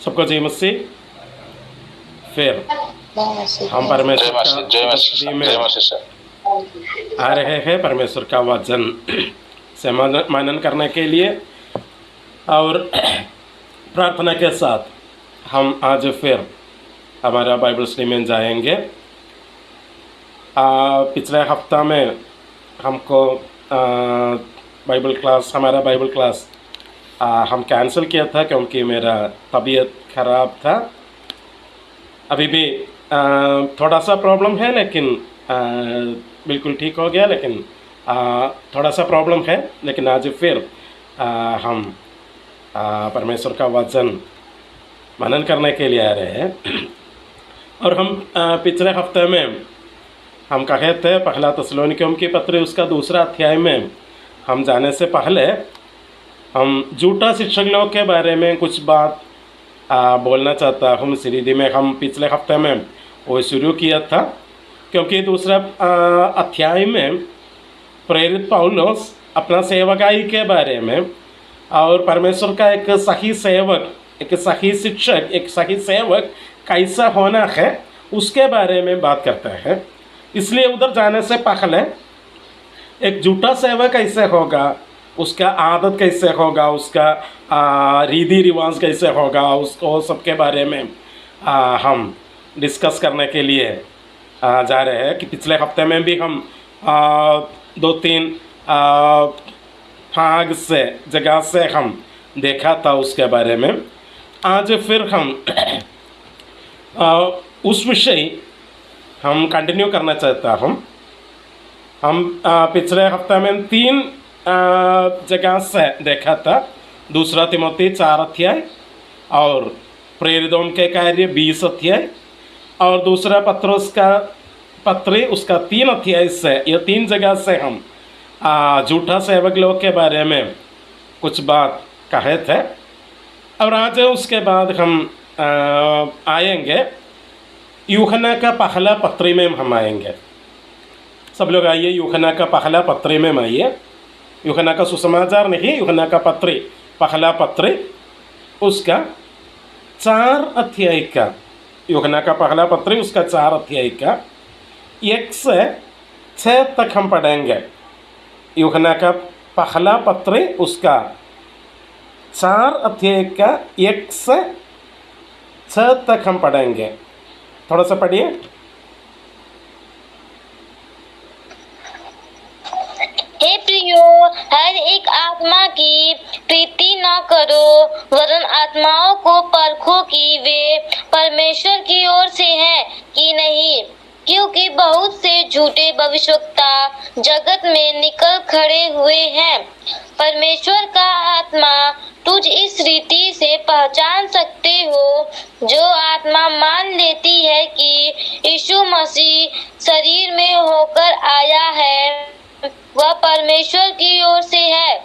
सबको जय मसीह। फिर हम परमेश्वर का उपस्थिति में आ रहे हैं परमेश्वर का वचन से मनन करने के लिए, और प्रार्थना के साथ हम आज फिर हमारा बाइबल स्टडी में जाएंगे। पिछले हफ्ता में हमको हमारा बाइबल क्लास हम कैंसिल किया था क्योंकि मेरा तबीयत ख़राब था। अभी भी थोड़ा सा प्रॉब्लम है, लेकिन बिल्कुल ठीक हो गया, लेकिन थोड़ा सा प्रॉब्लम है। लेकिन आज फिर हम परमेश्वर का वचन मनन करने के लिए आ रहे हैं। और हम पिछले हफ्ते में हम कहे थे पहला थिस्सलुनीकियों की पत्री उसका 2 अध्याय में हम जाने से पहले हम झूठा शिक्षक लोग के बारे में कुछ बात बोलना चाहता हूँ। सीरीज में हम पिछले हफ्ते में वो शुरू किया था, क्योंकि 2 अध्याय में प्रेरित पौलुस अपना सेवकाई के बारे में और परमेश्वर का एक सही सेवक, एक सही शिक्षक, एक सही सेवक कैसा होना है उसके बारे में बात करते हैं। इसलिए उधर जाने से पहले एक झूठा सेवक कैसे होगा, उसका आदत कैसे होगा, उसका रीति रिवाज कैसे होगा, उसको सबके बारे में हम डिस्कस करने के लिए जा रहे हैं। कि पिछले हफ्ते में भी हम 2-3 भाग से जगह से हम देखा था उसके बारे में। आज फिर हम उस विषय हम कंटिन्यू करना चाहता हूँ। हम पिछले हफ्ते में 3 जगह से देखा था। 2 तिमोथी 4 अध्याय, और प्रेरितों के कार्य 20 अध्याय, और 2 पत्रुस का पत्री उसका 3 अध्याय से, ये 3 जगह से हम झूठा सेवक लोग के बारे में कुछ बात कहे थे। और आज उसके बाद हम आएंगे यूहन्ना का पहला पत्री में हम आएंगे। सब लोग आइए, यूहन्ना का पहला पत्री में आइए। यूहन्ना का सुसमाचार नहीं, यूहन्ना का पत्री, पहला पत्री उसका 4 अध्याय का, यूहन्ना का पहला पत्री उसका 4 अध्याय का 1 से 6 तक हम पढ़ेंगे। यूहन्ना का पहला पत्री उसका 4 अध्याय का 1 से 6 तक हम पढ़ेंगे। थोड़ा सा पढ़िए। हे प्रियो, हर एक आत्मा की प्रीति न करो, वरन आत्माओं को परखो कि वे परमेश्वर की ओर से हैं कि नहीं, क्योंकि बहुत से झूठे भविष्यवक्ता जगत में निकल खड़े हुए हैं। परमेश्वर का आत्मा तुझ इस रीति से पहचान सकते हो, जो आत्मा मान लेती है कि यीशु मसीह शरीर में होकर आया है वह परमेश्वर की ओर से है,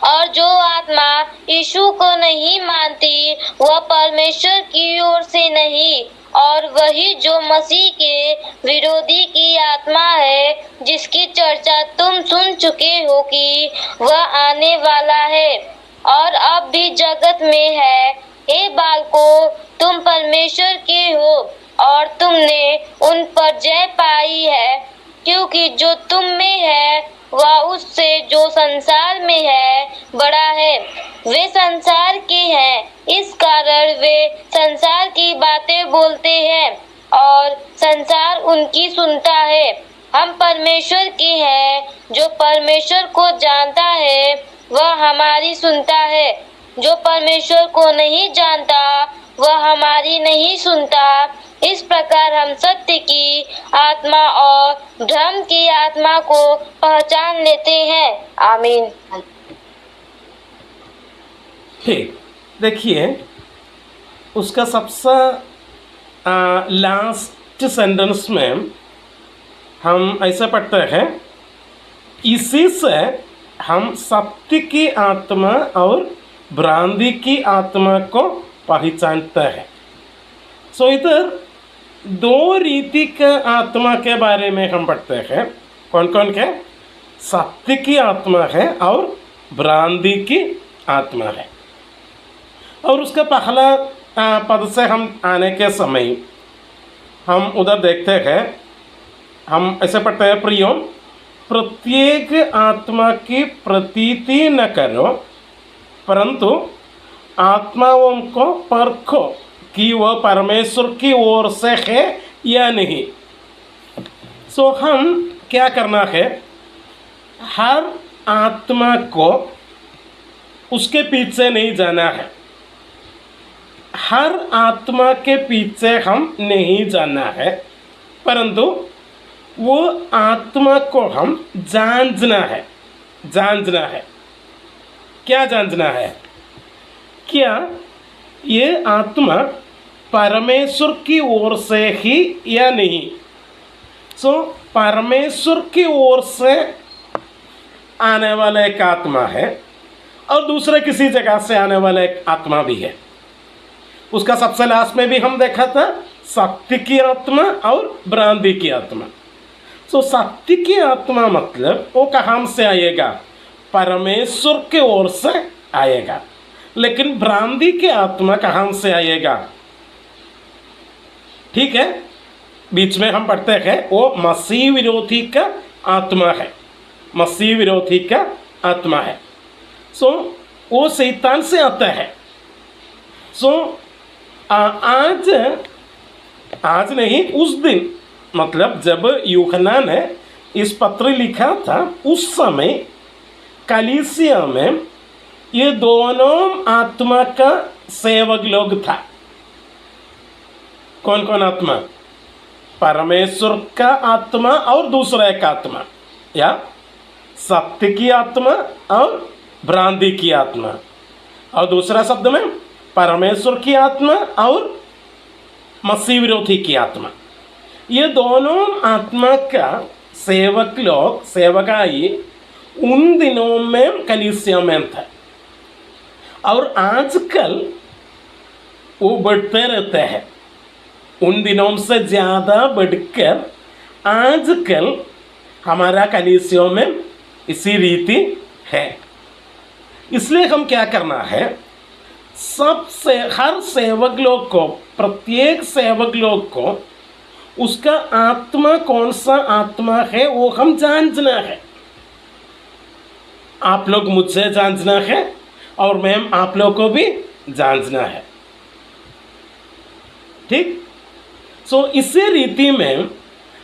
और जो आत्मा यीशु को नहीं मानती वह परमेश्वर की ओर से नहीं। और वही जो मसीह के विरोधी की आत्मा है, जिसकी चर्चा तुम सुन चुके हो कि वह आने वाला है और अब भी जगत में है। हे बालकों, तुम परमेश्वर के हो और तुमने उन पर जय पाई है, क्योंकि जो तुम में है वह उससे जो संसार में है बड़ा है। वे संसार के हैं, इस कारण वे संसार की बातें बोलते हैं और संसार उनकी सुनता है। हम परमेश्वर के हैं, जो परमेश्वर को जानता है वह हमारी सुनता है, जो परमेश्वर को नहीं जानता वह हमारी नहीं सुनता। इस प्रकार हम सत्य की आत्मा और धर्म की आत्मा को पहचान लेते हैं। आमीन। ठीक, देखिए उसका सबसे लास्ट सेंटेंस में हम ऐसा पढ़ते हैं, इसी से हम सत्य की आत्मा और भ्रांति की आत्मा को पहचानते हैं। सो इधर 2 रीति का आत्मा के बारे में हम पढ़ते हैं। कौन कौन के? सत्य की आत्मा है और भ्रांति की आत्मा है। और उसका पहला पद से हम आने के समय हम उधर देखते हैं, हम ऐसे पढ़ते हैं, प्रियो प्रत्येक आत्मा की प्रतीति न करो, परंतु आत्माओं को परखो कि वह परमेश्वर की ओर से है या नहीं। सो हम क्या करना है, हर आत्मा को उसके पीछे नहीं जाना है, हर आत्मा के पीछे हम नहीं जाना है, परंतु वो आत्मा को हम जानना है। जानना है, क्या जानना है? क्या ये आत्मा परमेश्वर की ओर से ही या नहीं? सो परमेश्वर की ओर से आने वाला एक आत्मा है और दूसरे किसी जगह से आने वाला एक आत्मा भी है। उसका सबसे लास्ट में भी हम देखा था, सत्य की आत्मा और भ्रांति की आत्मा। सो सत्य की आत्मा मतलब वो कहाँ से आएगा? परमेश्वर के ओर से आएगा। लेकिन भ्रांति की आत्मा कहाँ से आएगा? ठीक है, बीच में हम पढ़ते हैं वो मसीह विरोधी का आत्मा है, मसीह विरोधी का आत्मा है। सो वो शैतान से आता है। सो आज नहीं, उस दिन, मतलब जब यूहन्ना ने इस पत्र लिखा था उस समय कलीसिया में ये दोनों आत्मा का सेवक लोग था। कौन कौन आत्मा? परमेश्वर का आत्मा और दूसरा एक आत्मा, या सत्य की आत्मा और भ्रांति की आत्मा, और दूसरा शब्द में परमेश्वर की आत्मा और मसीह विरोधी की आत्मा। ये दोनों आत्मा का सेवक लोग, सेवकाई उन दिनों में कलीसिया में था, और आजकल वो बढ़ते रहते हैं। उन दिनों से ज़्यादा बढ़कर आजकल हमारा कलीसियों में इसी रीति है। इसलिए हम क्या करना है, सबसे हर सेवक लोग को, प्रत्येक सेवक लोग को उसका आत्मा कौन सा आत्मा है वो हम जानना है। आप लोग मुझसे जानना है और मैं आप लोग को भी जानना है। ठीक। सो इसी रीति में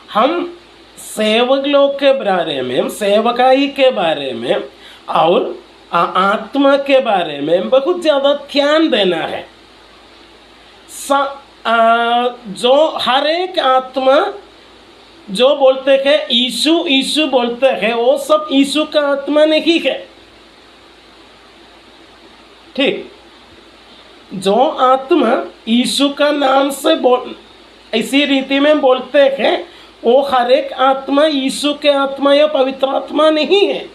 हम सेवक लोग के बारे में, सेवकाई के बारे में और आत्मा के बारे में बहुत ज़्यादा ध्यान देना है। जो हर एक आत्मा जो बोलते हैं यीशु यीशु बोलते हैं, वो सब यीशु का आत्मा नहीं है। ठीक। जो आत्मा यीशु का नाम से इसी रीति में बोलते हैं, वो हर एक आत्मा यीशु के आत्मा या पवित्र आत्मा नहीं है।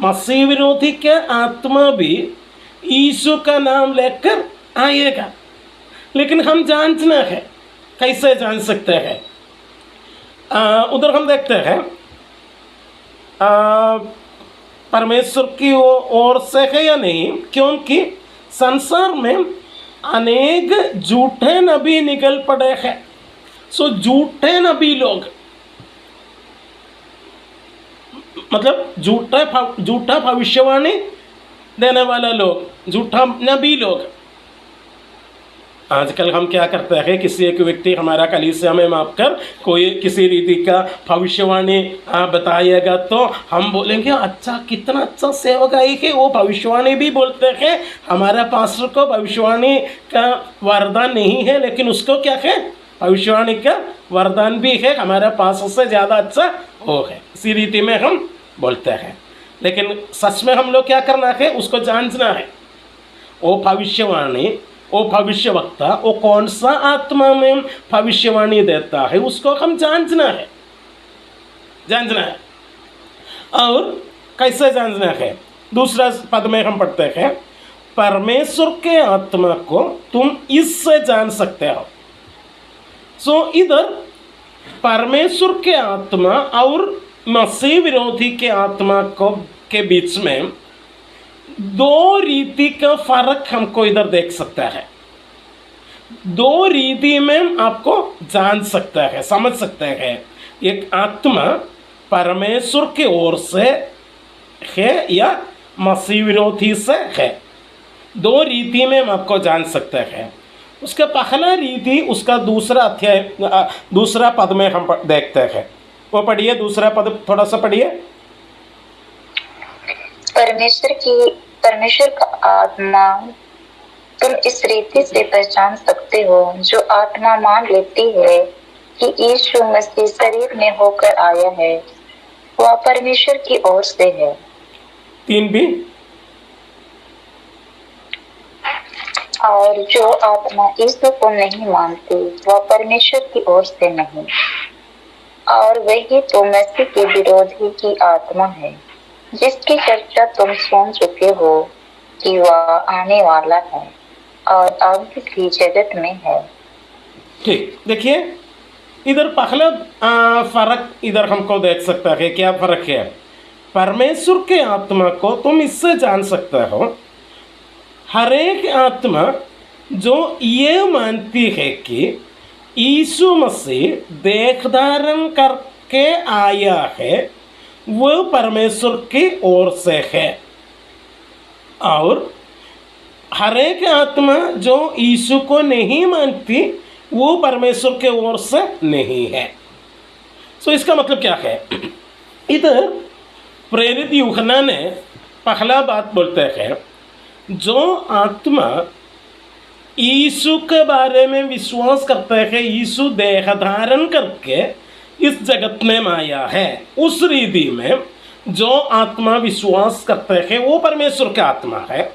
मसीह विरोधी के आत्मा भी यीशु का नाम लेकर आएगा, लेकिन हम जानना है। कैसे जान सकते हैं? उधर हम देखते हैं परमेश्वर की ओर से है या नहीं, क्योंकि संसार में अनेक झूठे नबी निकल पड़े हैं। सो झूठे नबी लोग, मतलब झूठा भविष्यवाणी देने वाला लोग, झूठा नबी लोग। आजकल हम क्या करते हैं, किसी एक व्यक्ति हमारा कलीसिया में मापकर कोई किसी रीति का भविष्यवाणी बताएगा तो हम बोलेंगे अच्छा, कितना अच्छा सेवक आई है, वो भविष्यवाणी भी बोलते हैं। हमारा पास्टर को भविष्यवाणी का वरदान नहीं है, लेकिन उसको क्या है, भविष्यवाणी का वरदान भी है। हमारा पास्टर से ज़्यादा अच्छा वो है। इसी रीति में हम बोलते हैं, लेकिन सच में हम लोग क्या करना है, उसको जानना है। वो भविष्यवाणी, वो भविष्यवक्ता, वो कौन सा आत्मा में भविष्यवाणी देता है, उसको हम जानना है। जानना है। और कैसे जानना है? दूसरा पद में हम पढ़ते हैं, परमेश्वर के आत्मा को तुम इससे जान सकते हो। सो इधर परमेश्वर के आत्मा और मसीह विरोधी के आत्मा को के बीच में दो रीति का फर्क हमको इधर देख सकता है। दो रीति में आपको जान सकता है, समझ सकते हैं। एक आत्मा परमेश्वर की ओर से है या मसीह विरोधी से है। दो रीति में हम आपको जान सकते हैं। उसका पहला रीति, उसका दूसरा अध्याय, दूसरा पद में हम देखते हैं। वो पढ़िए, दूसरा पद थोड़ा सा पढ़िए। परमेश्वर का आत्मा तुम इस रीति से पहचान सकते हो, जो आत्मा मान लेती है कि यीशु मसीह शरीर में होकर आया है, वह परमेश्वर की ओर से है। 3b। और जो आत्मा यीशु को नहीं मानती, वह परमेश्वर की ओर से नहीं। और वही तो मसीह के विरोधी की आत्मा है, जिसकी चर्चा तुम सुन चुके हो कि वह आने वाला है और अब भी जगत में है। ठीक, देखिए इधर पहला फर्क इधर हमको देख सकता है। क्या फर्क है? परमेश्वर के आत्मा को तुम इससे जान सकते हो, हर एक आत्मा जो ये मानती है कि यीशु मसीह देह धारण करके आया है, वो परमेश्वर की ओर से है। और हर एक आत्मा जो यीशु को नहीं मानती, वो परमेश्वर के ओर से नहीं है। सो इसका मतलब क्या है? इधर प्रेरित यूहन्ना ने पहला बात बोलते हैं, जो आत्मा यीशु के बारे में विश्वास करते हैं, यीशु देह धारण करके इस जगत में आया है, उस रीति में जो आत्मा विश्वास करते हैं वो परमेश्वर का आत्मा है।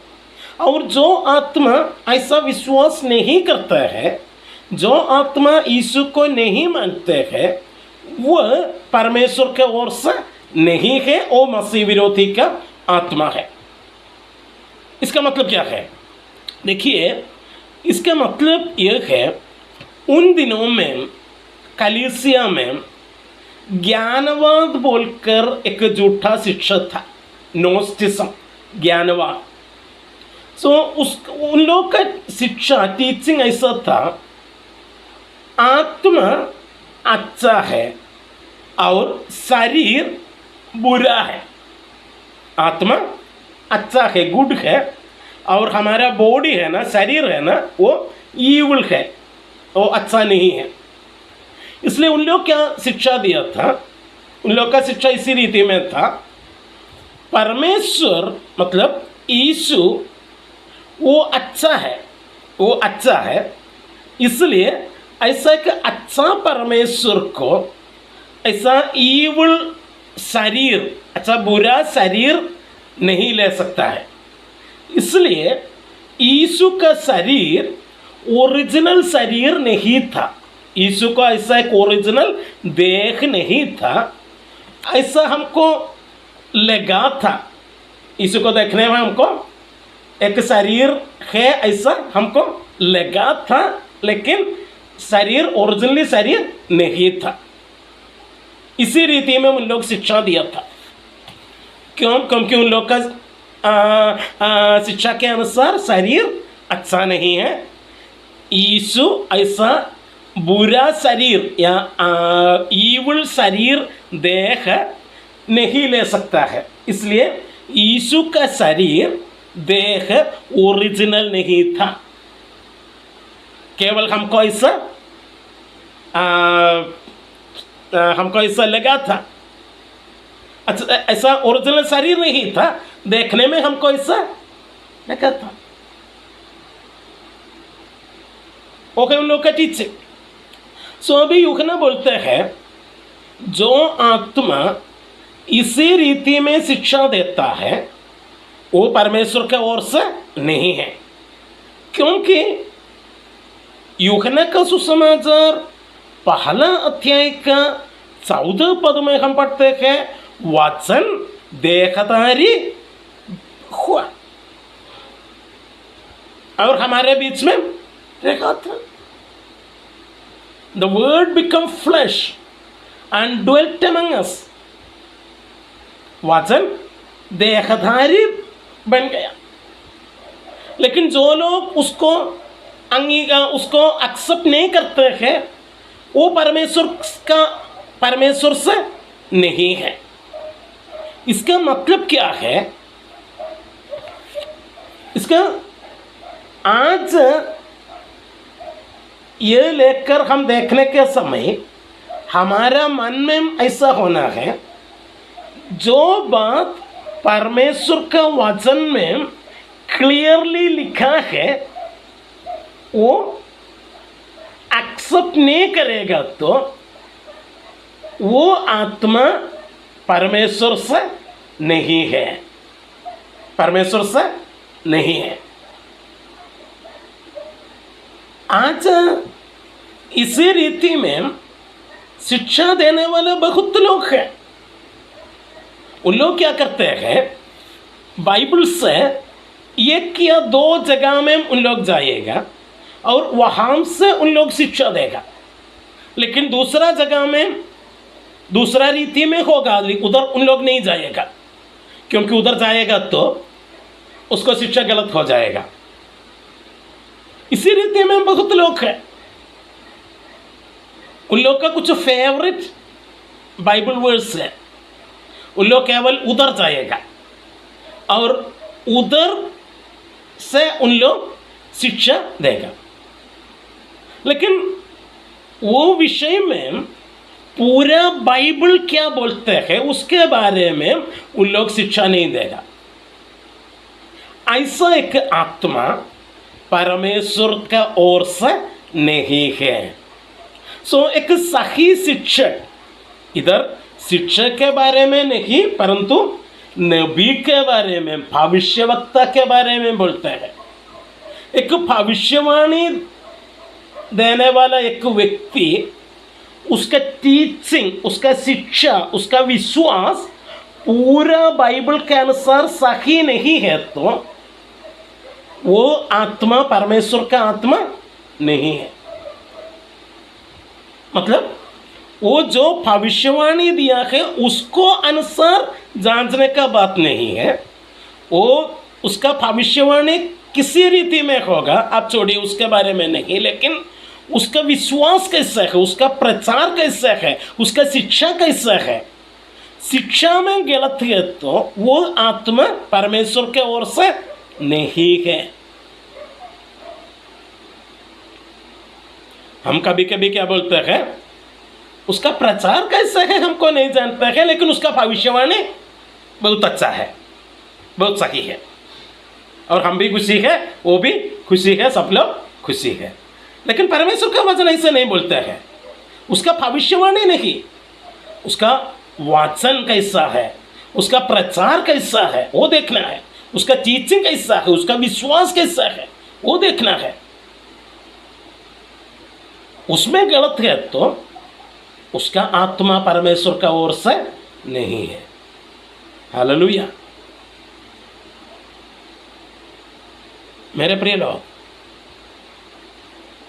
और जो आत्मा ऐसा विश्वास नहीं करता है, जो आत्मा यीशु को नहीं मानते हैं, वह परमेश्वर के ओर से नहीं है, वो मसीह विरोधी का आत्मा है। इसका मतलब क्या है? देखिए, इसका मतलब यह है, उन दिनों में कलीसिया में ज्ञानवाद बोलकर एक झूठा शिक्षा था, नोस्टिज्म, ज्ञानवाद। सो उन लोग का शिक्षा, टीचिंग ऐसा था, आत्मा अच्छा है और शरीर बुरा है। आत्मा अच्छा है, गुड है, और हमारा बॉडी है ना, शरीर है ना, वो ईविल है, वो अच्छा नहीं है। इसलिए उन लोग क्या शिक्षा दिया था? उन लोग का शिक्षा इसी रीति में था, परमेश्वर मतलब यीशु वो अच्छा है, वो अच्छा है, इसलिए ऐसा एक अच्छा परमेश्वर को ऐसा ईविल शरीर, अच्छा बुरा शरीर नहीं ले सकता है। इसलिए यीशु का शरीर ओरिजिनल शरीर नहीं था, यीशु का ऐसा एक ओरिजिनल देह नहीं था, ऐसा हमको लगा था। यीशु को देखने में हमको एक शरीर है ऐसा हमको लगा था, लेकिन शरीर ओरिजिनली शरीर नहीं था। इसी रीति में उन लोग शिक्षा दिया था। क्यों? क्योंकि उन लोग का शिक्षा के अनुसार शरीर अच्छा नहीं है, यीशु ऐसा बुरा शरीर या ईविल शरीर देह नहीं ले सकता है। इसलिए यीशु का शरीर देह ओरिजिनल नहीं था, केवल हमको ऐसा लगा था। अच्छा, ऐसा ओरिजिनल शरीर नहीं था, देखने में हमको ऐसा लगा था। ओके, उन लोग का टीचिंग। सो अभी यूहन्ना बोलते हैं, जो आत्मा इसी रीति में शिक्षा देता है वो परमेश्वर के ओर से नहीं है। क्योंकि यूहन्ना का सुसमाचार पहला अध्याय का 14 पद में हम पढ़ते हैं, वचन देहधारी हुआ और हमारे बीच में रहा था। The word became flesh and dwelt among us. वचन देहधारी बन गया। लेकिन जो लोग उसको उसको एक्सेप्ट नहीं करते हैं, वो परमेश्वर से नहीं है। इसका मतलब क्या है? इसका आज ये लेकर हम देखने के समय हमारा मन में ऐसा होना है, जो बात परमेश्वर का वचन में क्लियरली लिखा है वो एक्सेप्ट नहीं करेगा तो वो आत्मा परमेश्वर से नहीं है, परमेश्वर से नहीं है। आज इसी रीति में शिक्षा देने वाले बहुत लोग हैं। उन लोग क्या करते हैं, बाइबल से एक या दो जगह में उन लोग जाएगा और वहाँ से उन लोग शिक्षा देगा, लेकिन दूसरा जगह में दूसरा रीति में होगा, उधर उन लोग नहीं जाएगा, क्योंकि उधर जाएगा तो उसको शिक्षा गलत हो जाएगा। इसी रीति में बहुत लोग हैं, उन लोग का कुछ फेवरेट बाइबल वर्स है, उन लोग केवल उधर जाएगा और उधर से उन लोग शिक्षा देगा, लेकिन वो विषय में पूरा बाइबल क्या बोलते हैं उसके बारे में उन लोग शिक्षा नहीं देगा। ऐसा एक आत्मा परमेश्वर का ओर से नहीं है। एक सही शिक्षक इधर शिक्षक के बारे में नहीं, परंतु नबी के बारे में, भविष्यवक्ता के बारे में बोलते हैं। एक भविष्यवाणी देने वाला एक व्यक्ति, उसका टीचिंग, उसका शिक्षा, उसका विश्वास पूरा बाइबल के अनुसार सही नहीं है तो वो आत्मा परमेश्वर का आत्मा नहीं है। मतलब वो जो भविष्यवाणी दिया है उसको अनुसार जांचने का बात नहीं है, वो उसका भविष्यवाणी किसी रीति में होगा, आप छोड़िए उसके बारे में नहीं, लेकिन उसका विश्वास कैसा है, उसका प्रचार कैसा है, उसका शिक्षा कैसा है। शिक्षा में गलत है तो वो आत्मा परमेश्वर के ओर से नहीं है। हम कभी कभी क्या बोलते हैं, उसका प्रचार कैसा है हमको नहीं जानते हैं, लेकिन उसका भविष्यवाणी बहुत अच्छा है, बहुत सही है, और हम भी खुशी है, वो भी खुशी है, सब लोग खुशी है। लेकिन परमेश्वर का वचन ऐसे नहीं बोलता है, उसका भविष्यवाणी नहीं, उसका वचन कैसा है, उसका प्रचार कैसा है वो देखना है, उसका टीचिंग कैसा है, उसका विश्वास कैसा है वो देखना है। उसमें गलत है तो उसका आत्मा परमेश्वर का ओर से नहीं है। हालेलुया। मेरे प्रिय लोग,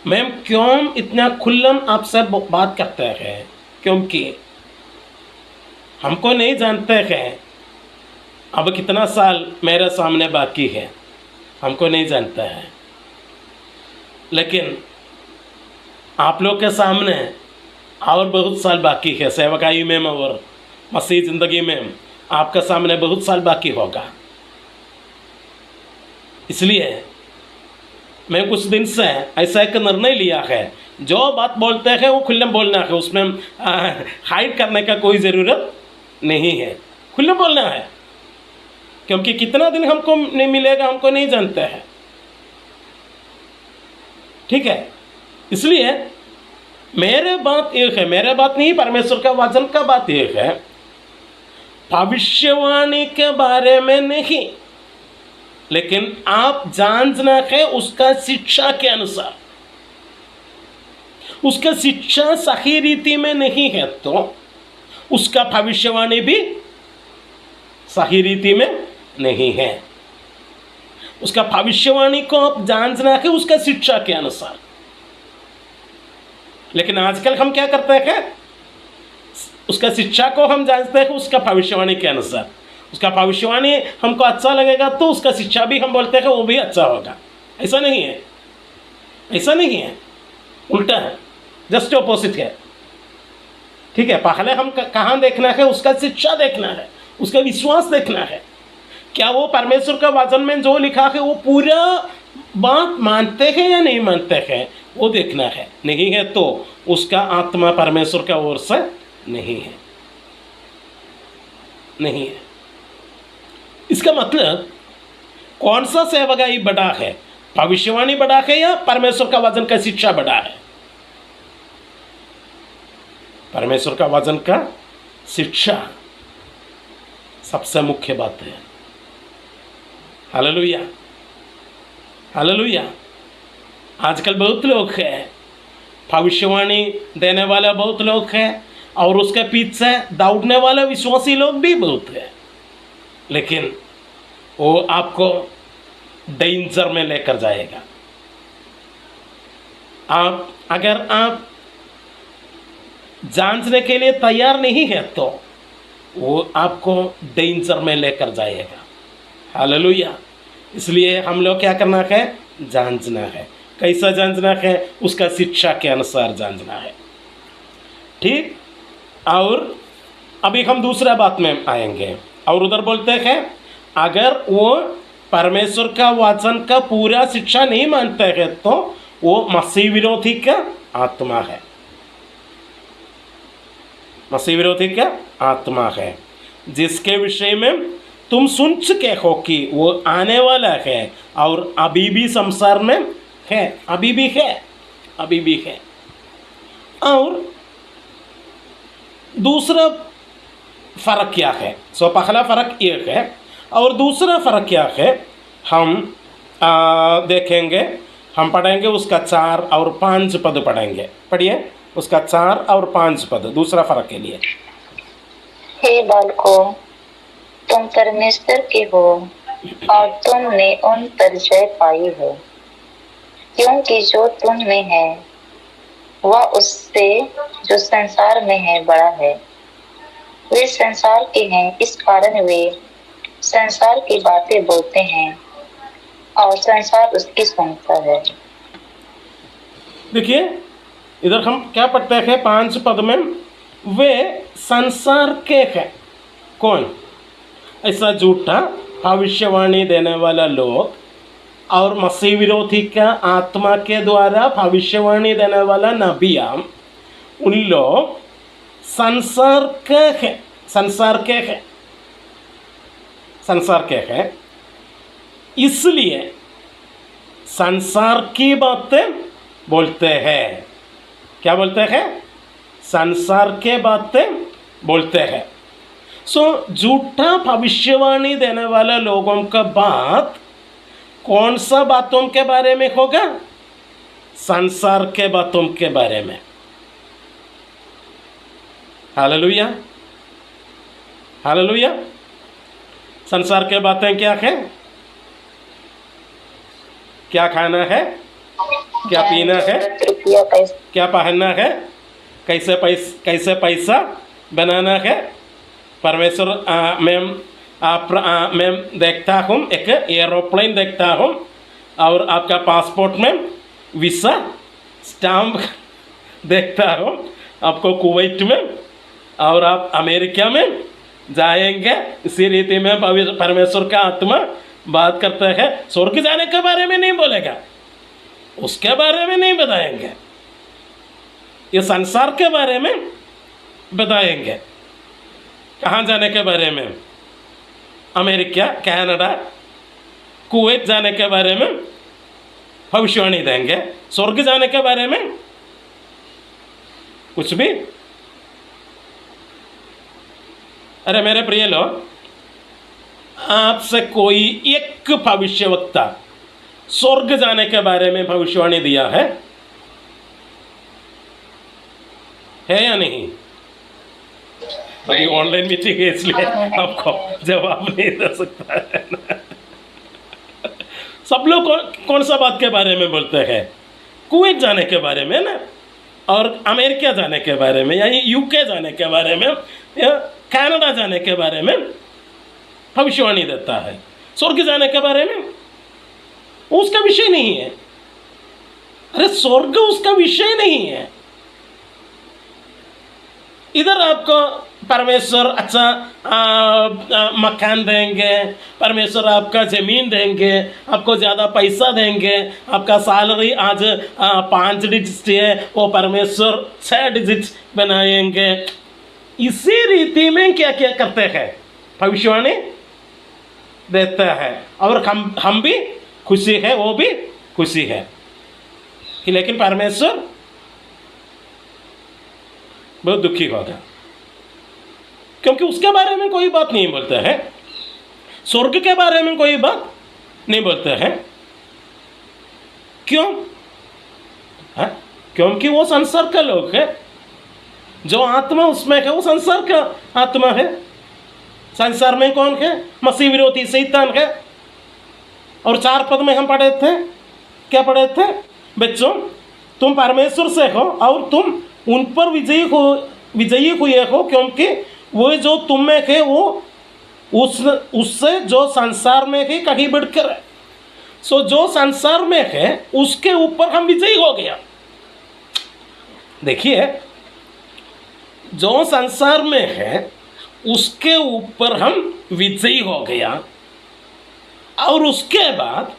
मैं क्यों इतना खुल्लम आपसे बात करते हैं, क्योंकि हमको नहीं जानते हैं अब कितना साल मेरे सामने बाकी है, हमको नहीं जानता है, लेकिन आप लोग के सामने और बहुत साल बाकी है सेवकाई में और मसीह ज़िंदगी में, आपके सामने बहुत साल बाकी होगा। इसलिए मैं कुछ दिन से ऐसा एक निर्णय लिया है, जो बात बोलते हैं वो खुले बोलना है, उसमें हाइड करने का कोई ज़रूरत नहीं है, खुले बोलना है, क्योंकि कितना दिन हमको नहीं मिलेगा हमको नहीं जानते हैं। ठीक है, इसलिए मेरे बात एक है, मेरे बात नहीं, परमेश्वर का वचन का बात एक है, भविष्यवाणी के बारे में नहीं, लेकिन आप जानना है उसका शिक्षा के अनुसार। उसका शिक्षा सही रीति में नहीं है तो उसका भविष्यवाणी भी सही रीति में नहीं है। उसका भविष्यवाणी को आप जानना है उसका शिक्षा के अनुसार। लेकिन आजकल हम क्या करते हैं, उसका शिक्षा को हम जानते हैं उसका भविष्यवाणी के अनुसार। उसका भविष्यवाणी हमको अच्छा लगेगा तो उसका शिक्षा भी हम बोलते हैं वो भी अच्छा होगा, ऐसा नहीं है। ऐसा नहीं है, उल्टा है, जस्ट ऑपोजिट है। ठीक है, पहले हम कहाँ देखना है, उसका शिक्षा देखना है, उसका विश्वास देखना है। क्या वो परमेश्वर का वचन में जो लिखा है वो पूरा बात मानते हैं या नहीं मानते हैं, वो देखना है। नहीं है तो उसका आत्मा परमेश्वर का ओर से नहीं है, नहीं है। इसका मतलब कौन सा सेवकाई बड़ा है, भविष्यवाणी बड़ा है या परमेश्वर का वचन का शिक्षा बड़ा है? परमेश्वर का वचन का शिक्षा सबसे मुख्य बात है। Hallelujah, hallelujah. आजकल बहुत लोग हैं, भविष्यवाणी देने वाले बहुत लोग हैं, और उसके पीछे दौड़ने वाले विश्वासी लोग भी बहुत हैं, लेकिन वो आपको डेंजर में लेकर जाएगा। अगर आप जांचने के लिए तैयार नहीं है तो वो आपको डेंजर में लेकर जाएगा। हालेलुया। इसलिए हम लोग क्या करना है, जांचना है। कैसा जांचना है? उसका शिक्षा के अनुसार जांचना है। ठीक। और अभी हम दूसरा बात में आएंगे, और उधर बोलते हैं अगर वो परमेश्वर का वचन का पूरा शिक्षा नहीं मानते हैं तो वो मसीह विरोधी का आत्मा है, मसीह विरोधी का आत्मा है, जिसके विषय में तुम सुन चुके हो कि वो आने वाला है और अभी भी संसार में है, अभी भी है, अभी भी है। और दूसरा फर्क क्या है? सो पहला फर्क ये है, और दूसरा फर्क क्या है हम देखेंगे, हम पढ़ेंगे उसका 4 और 5 पद पढ़ेंगे। पढ़िए उसका 4 और 5 पद दूसरा फर्क के लिए। हे बालकों, तुम परमेश्वर के हो और तुमने उन पर जय पाई है, क्योंकि जो तुम में है वह उससे जो संसार में है बड़ा है। वे संसार के हैं, इस कारण वे संसार की बातें बोलते हैं और संसार उसकी सुनता है। देखिए इधर हम क्या पढ़ते हैं 5 पद में, वे संसार के हैं। कौन? ऐसा झूठा भविष्यवाणी देने वाला लोग और मसीह विरोधी का आत्मा के द्वारा भविष्यवाणी देने वाला नबिया, उन लोग संसार के हैं, संसार के हैं, संसार के हैं। इसलिए संसार की बातें बोलते हैं। क्या बोलते हैं? संसार के बातें बोलते हैं। सो झूठा भविष्यवाणी देने वाले लोगों का बात कौन सा बातों के बारे में होगा? संसार के बातों के बारे में। Hallelujah, hallelujah. संसार के बातें क्या है? क्या खाना है, क्या पीना है, क्या पहनना है, कैसे पैसा बनाना है। परमेश्वर मैं देखता हूँ एक एरोप्लेन देखता हूँ, और आपका पासपोर्ट में वीसा स्टाम्प देखता हूँ, आपको कुवैत में और आप अमेरिका में जाएंगे। इसी रीति में परमेश्वर का आत्मा बात करता है। स्वर्ग जाने के बारे में नहीं बोलेगा, उसके बारे में नहीं बताएंगे, ये संसार के बारे में बताएंगे। कहाँ जाने के बारे में? अमेरिका, कनाडा, कुवैत जाने के बारे में भविष्यवाणी देंगे। स्वर्ग जाने के बारे में कुछ भी। अरे मेरे प्रिय लोग, आपसे कोई एक भविष्यवक्ता स्वर्ग जाने के बारे में भविष्यवाणी दिया है या नहीं? अभी ऑनलाइन मीटिंग है इसलिए आपको जवाब नहीं दे सकता है ना। सब लोग कौन सा बात के बारे में बोलते हैं? कुवैत जाने के बारे में ना, और अमेरिका जाने के बारे में, या यूके जाने के बारे में, या कनाडा जाने के बारे में भविष्यवाणी देता है। स्वर्ग जाने के बारे में उसका विषय नहीं है। अरे स्वर्ग उसका विषय नहीं है। इधर आपको परमेश्वर अच्छा मकान देंगे, परमेश्वर आपका ज़मीन देंगे, आपको ज़्यादा पैसा देंगे, आपका सैलरी आज 5 डिजिट है, वो परमेश्वर 6 डिजिट बनाएंगे। इसी रीति में क्या क्या करते हैं, भविष्यवाणी देता है, और हम भी खुशी है, वो भी खुशी है। लेकिन परमेश्वर बहुत दुखी होगा, क्योंकि उसके बारे में कोई बात नहीं बोलते हैं, स्वर्ग के बारे में कोई बात नहीं बोलते हैं। क्यों? है? क्योंकि वो संसार का लोग है, जो आत्मा उसमें है वो संसार का आत्मा है। संसार में कौन है? मसीह विरोधी शैतान है। और 4 पद में हम पढ़े थे, क्या पढ़े थे बच्चों? तुम परमेश्वर से हो और तुम उन पर विजयी हुए हो, क्योंकि वो जो तुम में है वो उससे जो संसार में है कहीं बढ़कर है। सो जो संसार में है उसके ऊपर हम विजयी हो गया। देखिए, जो संसार में है उसके ऊपर हम विजयी हो गया, और उसके बाद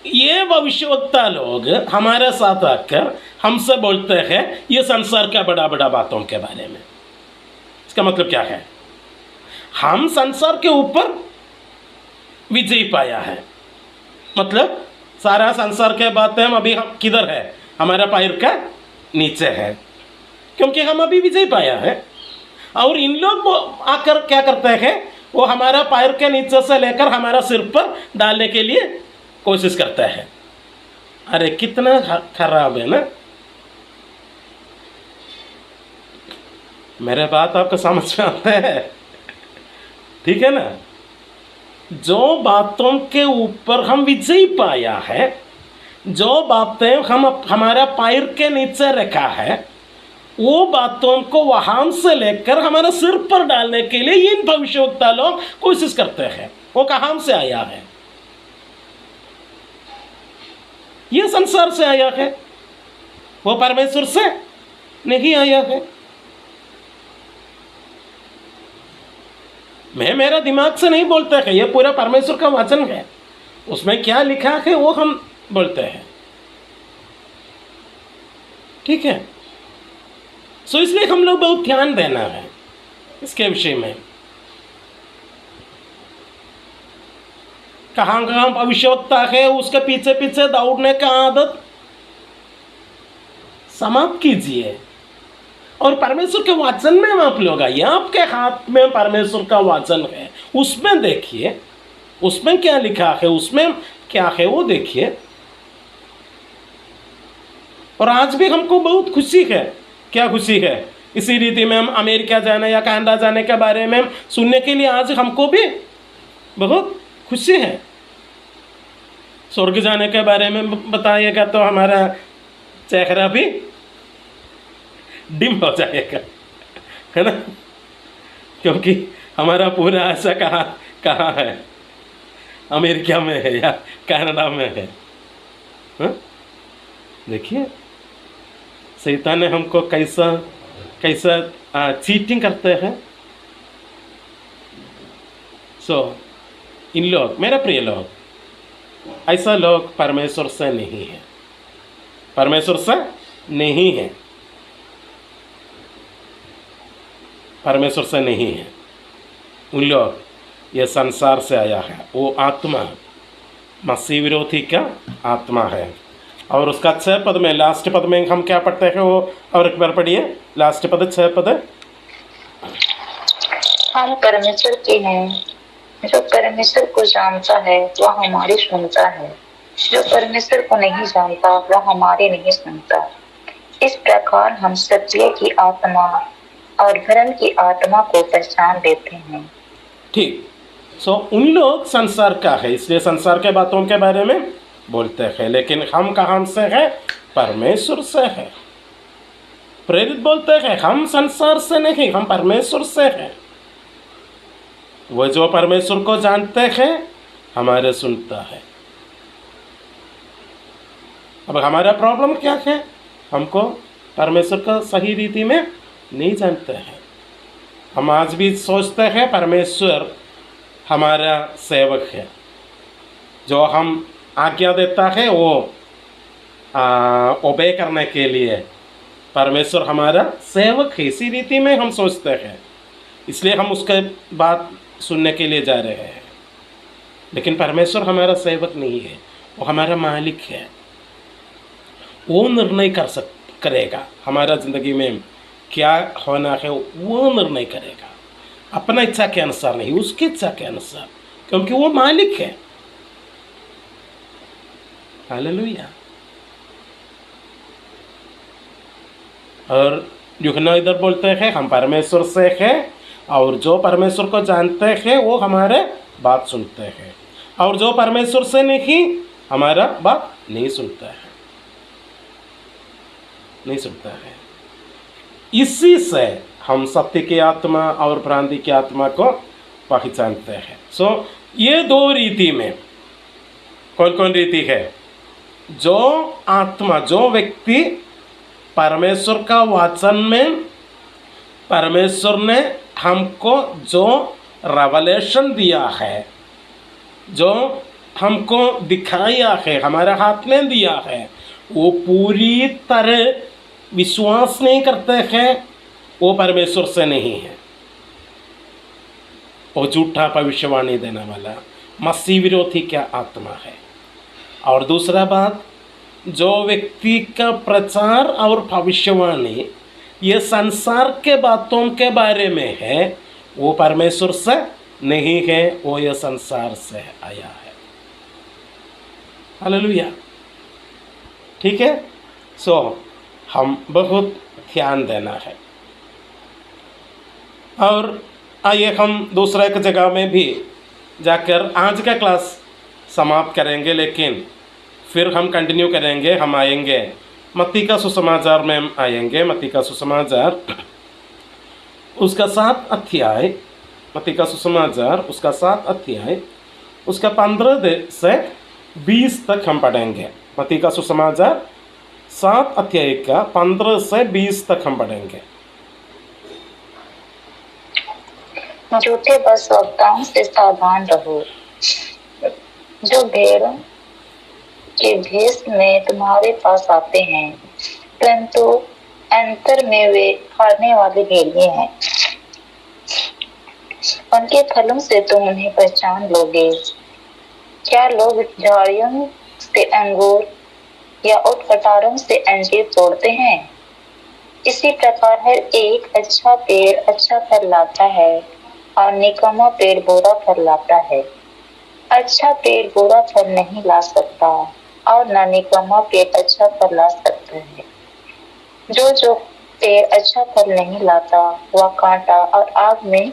ये भविष्यवक्ता लोग हमारे साथ आकर हमसे बोलते हैं ये संसार का बड़ा बड़ा बातों के बारे में। इसका मतलब क्या है? हम संसार के ऊपर विजय पाया है, मतलब सारा संसार के बातें हम अभी हम किधर है? हमारा पैर का नीचे है, क्योंकि हम अभी विजय पाया है। और इन लोग आकर क्या करते हैं? वो हमारा पैर के नीचे से लेकर हमारा सिर पर डालने के लिए कोशिश करता है। अरे कितना खराब है ना। मेरे बात आपको समझ में आता है? ठीक है ना? जो बातों के ऊपर हम विजय पाया है, जो बातें हम हमारा पैर के नीचे रखा है, वो बातों को वहां से लेकर हमारे सिर पर डालने के लिए इन भविष्यवक्ता लोग कोशिश करते हैं। वो कहां से आया है? ये संसार से आया है, वो परमेश्वर से नहीं आया है। मैं मेरा दिमाग से नहीं बोलता है, ये पूरा परमेश्वर का वचन है, उसमें क्या लिखा है वो हम बोलते हैं। ठीक है? सो इसलिए हम लोग बहुत ध्यान देना है इसके विषय में। कहाँ कहाँ भविष्यवक्ता है उसके पीछे पीछे दौड़ने का आदत समाप्त कीजिए, और परमेश्वर के वचन में आप लोग आइए। आपके हाथ में परमेश्वर का वचन है, उसमें देखिए उसमें क्या लिखा है, उसमें क्या है वो देखिए। और आज भी हमको बहुत खुशी है। क्या खुशी है? इसी रीति में हम अमेरिका जाने या कनाडा जाने के बारे में सुनने के लिए आज हमको भी बहुत खुशी है। स्वर्ग जाने के बारे में बताइएगा तो हमारा चेहरा भी डिम हो जाएगा, है ना? क्योंकि हमारा पूरा आशा कहाँ है? अमेरिका में है या कनाडा में है। देखिए शैतान ने हमको कैसा चीटिंग करते हैं। सो इन लोग, मेरे प्रिय लोग, ऐसा लोग परमेश्वर से नहीं है, परमेश्वर से नहीं है, परमेश्वर से नहीं है। उन लोग ये संसार से आया है, वो आत्मा मसीह विरोधी का आत्मा है। और उसका 6 पद में, लास्ट पद में हम क्या पढ़ते हैं वो और एक बार पढ़िए। लास्ट पद 6 पद। हम परमेश्वर के हैं, जो परमेश्वर को जानता है वह हमारी सुनता है, जो परमेश्वर को नहीं जानता वह हमारे नहीं सुनता। इस प्रकार हम सत्य की आत्मा और धर्म की आत्मा को पहचान लेते हैं। ठीक। सो उन लोग संसार का है, इसलिए संसार के बातों के बारे में बोलते हैं, लेकिन हम कहाँ से हैं? परमेश्वर से है। प्रेरित बोलते हैं हम संसार से नहीं, हम परमेश्वर से हैं। वो जो परमेश्वर को जानते हैं हमारे सुनता है। अब हमारा प्रॉब्लम क्या है, हमको परमेश्वर का सही रीति में नहीं जानते हैं। हम आज भी सोचते हैं परमेश्वर हमारा सेवक है, जो हम आज्ञा देता है वो ओबे करने के लिए परमेश्वर हमारा सेवक है, इसी रीति में हम सोचते हैं, इसलिए हम उसके बात सुनने के लिए जा रहे हैं। लेकिन परमेश्वर हमारा सेवक नहीं है, वो हमारा मालिक है। वो निर्णय करेगा हमारा ज़िंदगी में क्या होना है, वो निर्णय करेगा अपना इच्छा के अनुसार नहीं, उसकी इच्छा के अनुसार, क्योंकि वो मालिक है। हालेलुया। और यूहन्ना इधर बोलते हैं हम परमेश्वर से हैं, और जो परमेश्वर को जानते हैं वो हमारे बात सुनते हैं, और जो परमेश्वर से नहीं हमारा बात नहीं सुनता है, नहीं सुनता है। इसी से हम सत्य की आत्मा और भ्रांति की आत्मा को पहचानते हैं। ये दो रीति में कौन कौन रीति है? जो आत्मा, जो व्यक्ति परमेश्वर का वचन में परमेश्वर ने हमको जो रेवलेशन दिया है, जो हमको दिखाया है, हमारे हाथ में दिया है, वो पूरी तरह विश्वास नहीं करते हैं, वो परमेश्वर से नहीं है। वो झूठा भविष्यवाणी देने वाला मसीह विरोधी क्या आत्मा है। और दूसरा बात, जो व्यक्ति का प्रचार और भविष्यवाणी ये संसार के बातों के बारे में है, वो परमेश्वर से नहीं है, वो ये संसार से आया है। हालेलुया। ठीक है। हम बहुत ध्यान देना है। और आइए हम दूसरा एक जगह में भी जाकर आज का क्लास समाप्त करेंगे, लेकिन फिर हम कंटिन्यू करेंगे। हम आएंगे मत्ती का सुसमाचार में, हम आएंगे मत्ती का सुसमाचार उसका 7 अध्याय, मत्ती का सुसमाचार उसका 7 अध्याय उसका 15 से 20 तक हम पढ़ेंगे। मत्ती का सुसमाचार 7 अध्याय का 15 से 20 तक हम पढ़ेंगे। झूठे भविष्यवक्ताओं से सावधान रहो, जो भेड़ों के भेष में तुम्हारे पास आते हैं, परंतु अंतर में वे फाड़ने वाले भेड़िए हैं। उनके फलों से तुम उन्हें पहचान लोगे। क्या लोग झाड़ियों से अंगूर या उठ कटारों से अंजीर तोड़ते हैं? इसी प्रकार हर एक अच्छा पेड़ अच्छा फल लाता है, और निकम्मा पेड़ बुरा फल लाता है। अच्छा पेड़ बुरा फल नहीं ला सकता, और न निकम्मा पेड़ अच्छा फल ला सकता है। जो पेड़ अच्छा फल नहीं लाता, वह कांटा और आग में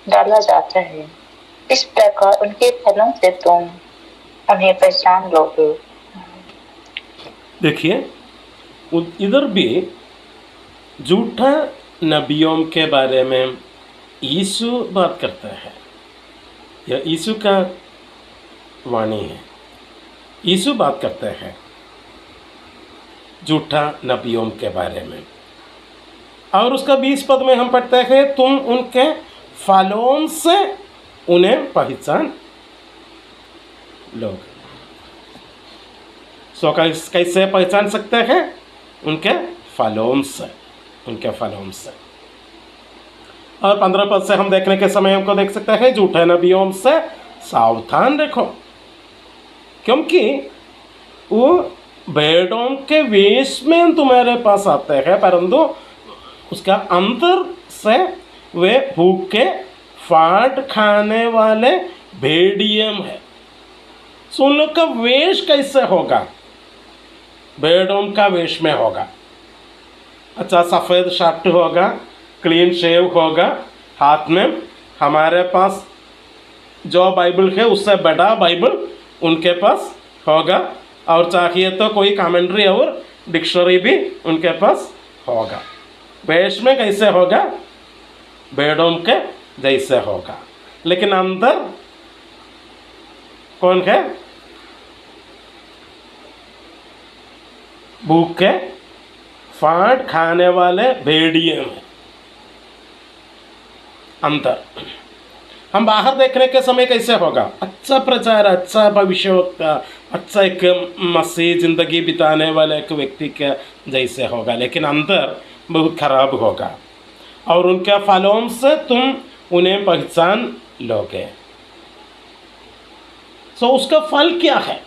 डाला जाता है। इस प्रकार उनके फलों से तुम उन्हें पहचान लोगे। देखिए, इधर भी झूठा नबियों के बारे में यीशु बात करता है। यह यीशु का वाणी है। यीशु बात करते हैं झूठा नबियों के बारे में, और उसका 20 पद में हम पढ़ते हैं, तुम उनके फलों से उन्हें पहचान लोगे। कैसे पहचान सकते हैं? उनके फलों से, उनके फलों से। और 15 पद से हम देखने के समय हमको देख सकते हैं, झूठे नबियों से सावधान रखो, क्योंकि वो भेड़ों के वेश में तुम्हारे पास आते हैं, परंतु उसका अंतर से वे भूखे फाड़ खाने वाले भेड़िए हैं। उन लोग का वेश कैसे होगा? भेड़ों का वेश में होगा। अच्छा, सफ़ेद शर्ट होगा, क्लीन शेव होगा, हाथ में हमारे पास जो बाइबल है उससे बड़ा बाइबल उनके पास होगा, और चाहिए तो कोई कमेंट्री और डिक्शनरी भी उनके पास होगा। वेश में कैसे होगा? भेड़ों के जैसे होगा। लेकिन अंदर कौन है? भूखे फाड़ खाने वाले भेड़िए में अंतर। हम बाहर देखने के समय कैसे होगा? अच्छा प्रचार, अच्छा भविष्यवक्ता, अच्छा एक मसीह ज़िंदगी बिताने वाले एक व्यक्ति के जैसे होगा, लेकिन अंदर बहुत खराब होगा और उनके फलों से तुम उन्हें पहचान लोगे। सो उसका फल क्या है,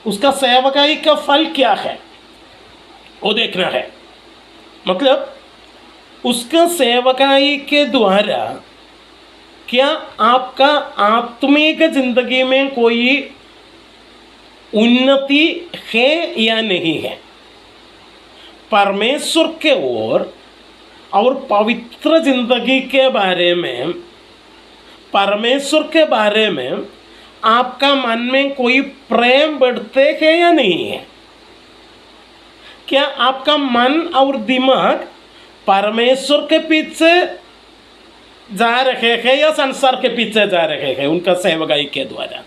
उसका सेवकाई का फल क्या है वो देखना है। मतलब उसका सेवकाई के द्वारा क्या आपका आत्मिक जिंदगी में कोई उन्नति है या नहीं है? परमेश्वर के ओर और पवित्र जिंदगी के बारे में, परमेश्वर के बारे में आपका मन में कोई प्रेम बढ़ते है या नहीं है? क्या आपका मन और दिमाग परमेश्वर के पीछे जा रहे हैं या संसार के पीछे जा रहे हैं उनका सेवकाई के द्वारा?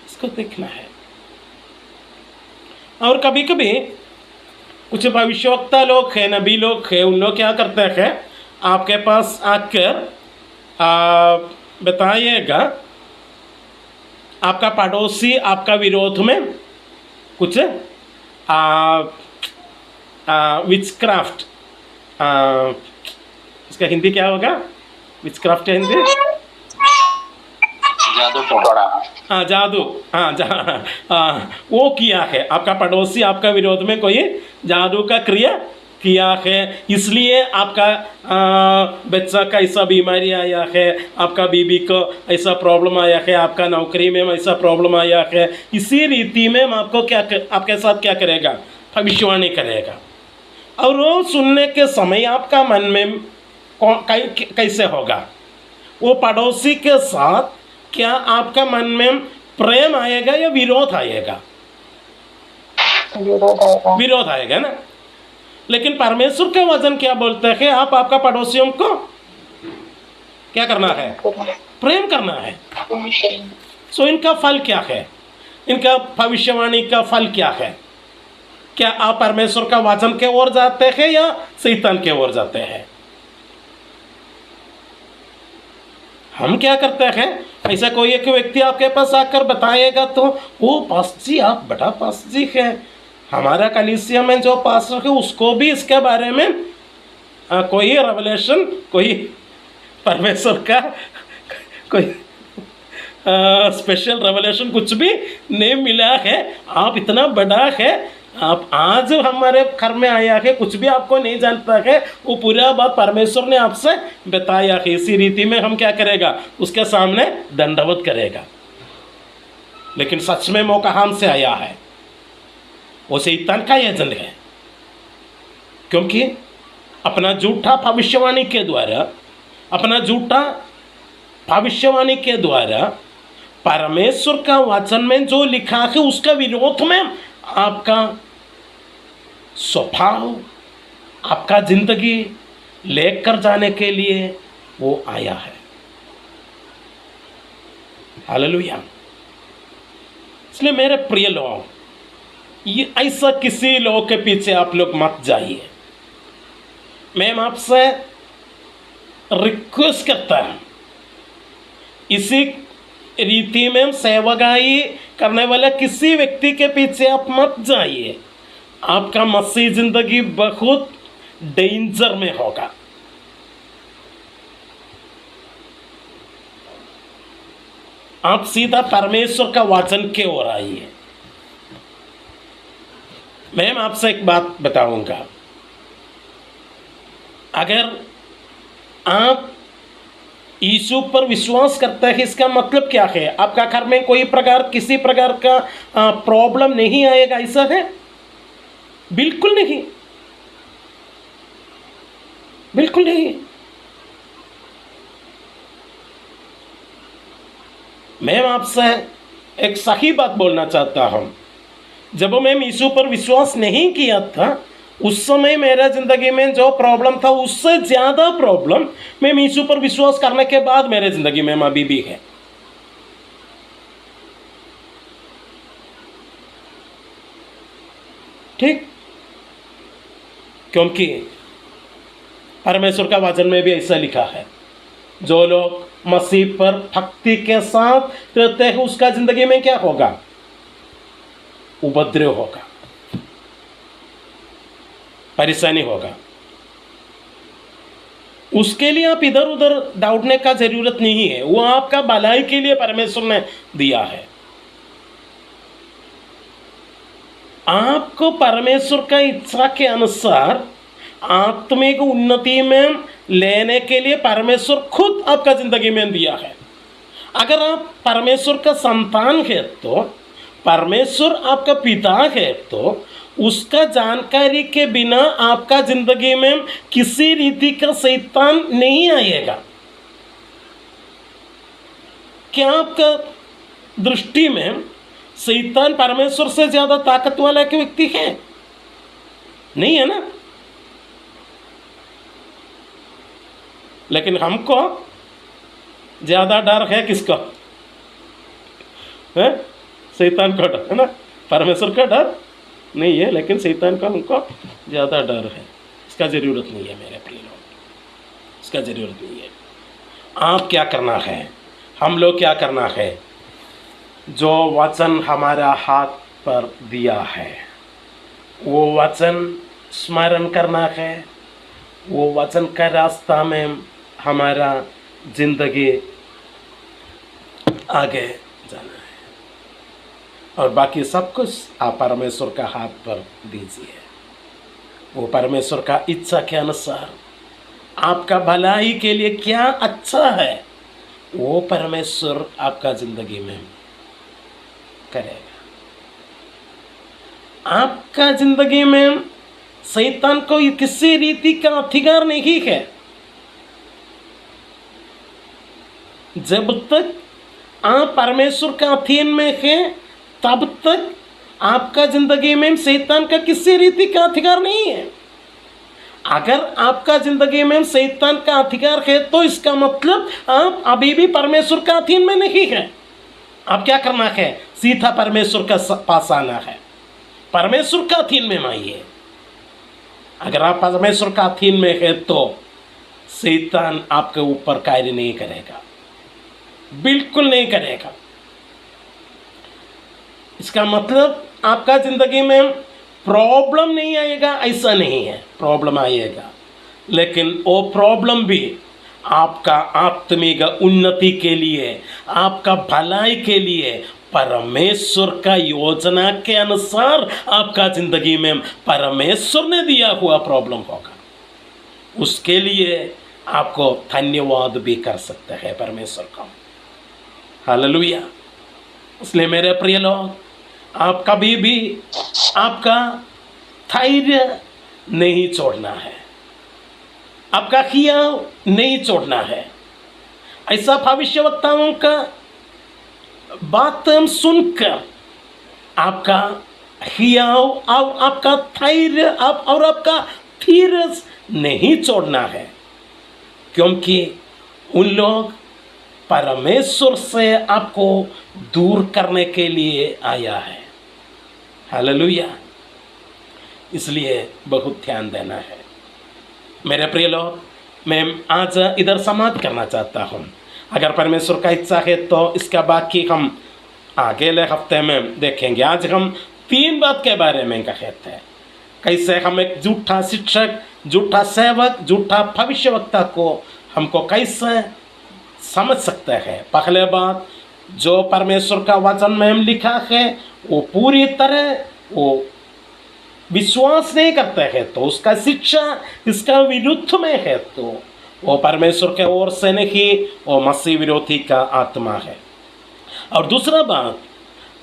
इसको देखना है। और कभी कभी कुछ भविष्यवक्ता लोग हैं, नबी लोग हैं, उन लोग क्या करते हैं, आपके पास आकर बताइएगा आपका पड़ोसी आपका विरोध में कुछ विचक्राफ्ट, इसका हिंदी क्या होगा? विचक्राफ्ट है हिंदी? जादू टोना। हाँ, जादू। हाँ, वो किया है। आपका पड़ोसी आपका विरोध में कोई जादू का क्रिया किया है, इसलिए आपका बच्चा का ऐसा बीमारी आया है, आपका बीबी को ऐसा प्रॉब्लम आया है, आपका नौकरी में ऐसा प्रॉब्लम आया है। इसी रीति में आपको आपके साथ क्या करेगा? भविष्यवाणी करेगा। और वो सुनने के समय आपका मन में कैसे होगा? वो पड़ोसी के साथ क्या आपका मन में प्रेम आएगा या विरोध आएगा? विरोध आएगा ना। लेकिन परमेश्वर के वचन क्या बोलते हैं? आप आपका पड़ोसियों को क्या करना है? प्रेम करना है। सो इनका फल क्या है? इनका भविष्यवाणी का फल क्या है? क्या आप परमेश्वर का वचन के ओर जाते हैं या शैतान के ओर जाते हैं? हम क्या करते हैं, ऐसा कोई एक व्यक्ति आपके पास आकर बताएगा तो वो पास्टर जी, आप बड़ा पास्टर जी है, हमारा कलीसिया में जो पास्टर है उसको भी इसके बारे में कोई रेवलेशन, कोई परमेश्वर का कोई स्पेशल रेवलेशन कुछ भी नहीं मिला है, आप इतना बड़ा है, आप आज हमारे घर में आया है, कुछ भी आपको नहीं जानता है, वो पूरा बात परमेश्वर ने आपसे बताया है। इसी रीति में हम क्या करेगा? उसके सामने दंडवत करेगा। लेकिन सच में मौका हमसे आया है, वो शैतान का एजेंट है, क्योंकि अपना झूठा भविष्यवाणी के द्वारा, अपना झूठा भविष्यवाणी के द्वारा परमेश्वर का वचन में जो लिखा है उसका विरोध में आपका स्वभाव, आपका जिंदगी लेकर जाने के लिए वो आया है। हालेलुया। इसलिए मेरे प्रिय लोग, ये ऐसा किसी लोग के पीछे आप लोग मत जाइए। मैं आपसे रिक्वेस्ट करता हूं, इसी रीति में सेवकाई करने वाले किसी व्यक्ति के पीछे आप मत जाइए। आपका मसीह जिंदगी बहुत डेंजर में होगा। आप सीधा परमेश्वर का वचन के ओर आइए। मैं आपसे एक बात बताऊंगा, अगर आप यीशु पर विश्वास करते हैं, इसका मतलब क्या है? आपका घर में कोई किसी प्रकार का प्रॉब्लम नहीं आएगा, ऐसा है? बिल्कुल नहीं, बिल्कुल नहीं। मैं आपसे एक सही बात बोलना चाहता हूं, जब मैं यीशु पर विश्वास नहीं किया था, उस समय मेरा जिंदगी में जो प्रॉब्लम था उससे ज़्यादा प्रॉब्लम मैं यीशु पर विश्वास करने के बाद मेरे जिंदगी में अभी भी है। ठीक, क्योंकि परमेश्वर का वचन में भी ऐसा लिखा है, जो लोग मसीह पर भक्ति के साथ रहते हैं उसका जिंदगी में क्या होगा? उपद्रव होगा, परेशानी होगा। उसके लिए आप इधर उधर दौड़ने का जरूरत नहीं है, वो आपका भलाई के लिए परमेश्वर ने दिया है। आपको परमेश्वर का इच्छा के अनुसार आत्मिक उन्नति में लेने के लिए परमेश्वर खुद आपका जिंदगी में दिया है। अगर आप परमेश्वर का संतान है तो, परमेश्वर आपका पिता है तो, उसका जानकारी के बिना आपका जिंदगी में किसी रीति का शैतान नहीं आएगा। क्या आपका दृष्टि में शैतान परमेश्वर से ज्यादा ताकत वाला के व्यक्ति है? नहीं है ना। लेकिन हमको ज्यादा डर है किसका? है शैतान का डर है ना, परमेश्वर का डर नहीं है, लेकिन शैतान का हमको ज़्यादा डर है। इसका ज़रूरत नहीं है मेरे प्रिय लोग, इसका ज़रूरत नहीं है। आप क्या करना है, हम लोग क्या करना है? जो वचन हमारा हाथ पर दिया है वो वचन स्मरण करना है, वो वचन का रास्ता में हमारा जिंदगी आगे जाना है, और बाकी सब कुछ आप परमेश्वर का हाथ पर दीजिए। वो परमेश्वर का इच्छा के अनुसार आपका भलाई के लिए क्या अच्छा है वो परमेश्वर आपका जिंदगी में करेगा। आपका जिंदगी में शैतान को किसी रीति का अधिकार नहीं है। जब तक आप परमेश्वर का अधीन में हैं तब तक आपका जिंदगी में शैतान का किसी रीति का अधिकार नहीं है। अगर आपका जिंदगी में शैतान का अधिकार है तो इसका मतलब आप अभी भी परमेश्वर का अधीन में नहीं है। आप क्या करना है? सीधा परमेश्वर का पास आना है, परमेश्वर का अधीन में आइए। अगर आप परमेश्वर का अधीन में है तो शैतान आपके ऊपर कार्य नहीं करेगा, बिल्कुल नहीं करेगा। इसका मतलब आपका जिंदगी में प्रॉब्लम नहीं आएगा ऐसा नहीं है, प्रॉब्लम आएगा, लेकिन वो प्रॉब्लम भी आपका आत्मिक उन्नति के लिए, आपका भलाई के लिए, परमेश्वर का योजना के अनुसार आपका जिंदगी में परमेश्वर ने दिया हुआ प्रॉब्लम होगा। उसके लिए आपको धन्यवाद भी कर सकते हैं परमेश्वर का। हालेलुया। इसलिए मेरे प्रिय लोग, आप कभी भी आपका धैर्य नहीं छोड़ना है, आपका हियाव नहीं छोड़ना है। ऐसा भविष्यवक्ताओं का बात हम सुनकर आपका हियाव और आपका धैर्य और आपका धीरज नहीं छोड़ना है, क्योंकि उन लोग परमेश्वर से आपको दूर करने के लिए आया है। हालेलुया। इसलिए बहुत ध्यान देना है मेरे प्रिय लोग। मैं आज इधर समाप्त करना चाहता हूँ। अगर परमेश्वर का इच्छा है तो इसका बाकी हम अगले हफ्ते में देखेंगे। आज हम 3 बात के बारे में कहते हैं, कैसे हम एक झूठा शिक्षक, झूठा सेवक, झूठा भविष्यवक्ता को हमको कैसे समझ सकते हैं। पहले बात, जो परमेश्वर का वचन में हम लिखा है वो पूरी तरह वो विश्वास नहीं करते हैं तो उसका शिक्षा इसका विरुद्ध में है तो वो परमेश्वर के ओर से नहीं, वो मसीह विरोधी का आत्मा है। और दूसरा बात,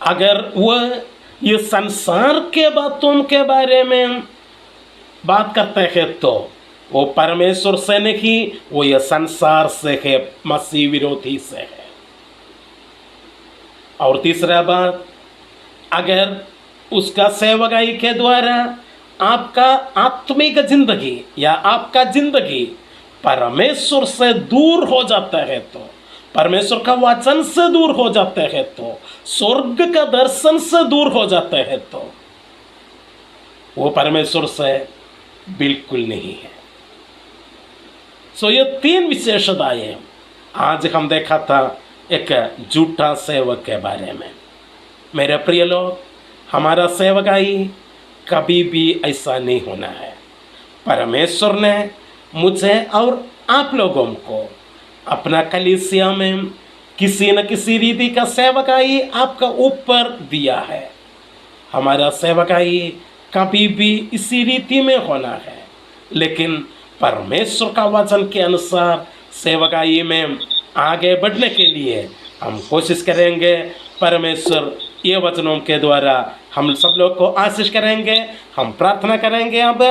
अगर वह ये संसार के बातों के बारे में बात करते हैं तो वो परमेश्वर से नहीं, वो ये संसार से है, मसीह विरोधी से है। और तीसरा बात, अगर उसका सेवकाई के द्वारा आपका आत्मिक जिंदगी या आपका जिंदगी परमेश्वर से दूर हो जाता है तो, परमेश्वर का वचन से दूर हो जाते हैं तो, स्वर्ग का दर्शन से दूर हो जाते हैं तो वो परमेश्वर से बिल्कुल नहीं है। सो ये 3 विशेषताएं आज हम देखा था एक झूठा सेवक के बारे में। मेरे प्रिय लोग, हमारा सेवकाई कभी भी ऐसा नहीं होना है। परमेश्वर ने मुझे और आप लोगों को अपना कलीसिया में किसी न किसी रीति का सेवकाई आपका ऊपर दिया है। हमारा सेवकाई कभी भी इसी रीति में होना है, लेकिन परमेश्वर का वचन के अनुसार सेवकाई में आगे बढ़ने के लिए हम कोशिश करेंगे। परमेश्वर ये वचनों के द्वारा हम सब लोग को आशीष करेंगे। हम प्रार्थना करेंगे। अब